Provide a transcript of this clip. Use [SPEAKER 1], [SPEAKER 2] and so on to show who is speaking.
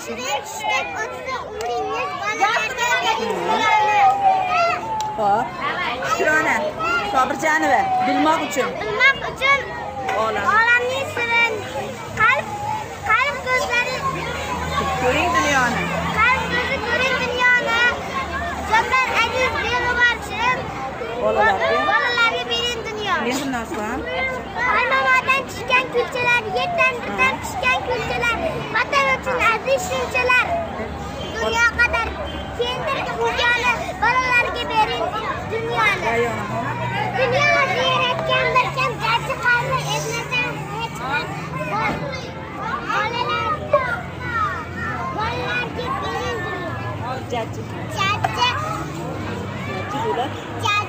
[SPEAKER 1] Shidek o'tsa umringiz, bolalarga bering dunyoni.
[SPEAKER 2] Xo'p. Shukrona. Sobirjanova, bilmoq uchun
[SPEAKER 1] Olamning sirini qalb ko'zlari
[SPEAKER 2] ko'ring dunyoni.
[SPEAKER 1] qalb ko'zi ko'ring dunyoni. Jondan aziz beg'uborchilim. Bolalarga bering dunyoni.
[SPEAKER 2] Men bundan
[SPEAKER 1] Qaynomadan tushgan kulchalar, yerdan tushgan kulchalar, vatan uchun aziz shunchalar. Dunyo qadar kengdir dunyoni, bolalarga bering dunyoni. Dunyoni yaratgan bir kam jajji qalbi eznadan hech kim. Bolalarga bering dunyoni.
[SPEAKER 2] Jajji.
[SPEAKER 1] Jajji.
[SPEAKER 2] Jajji.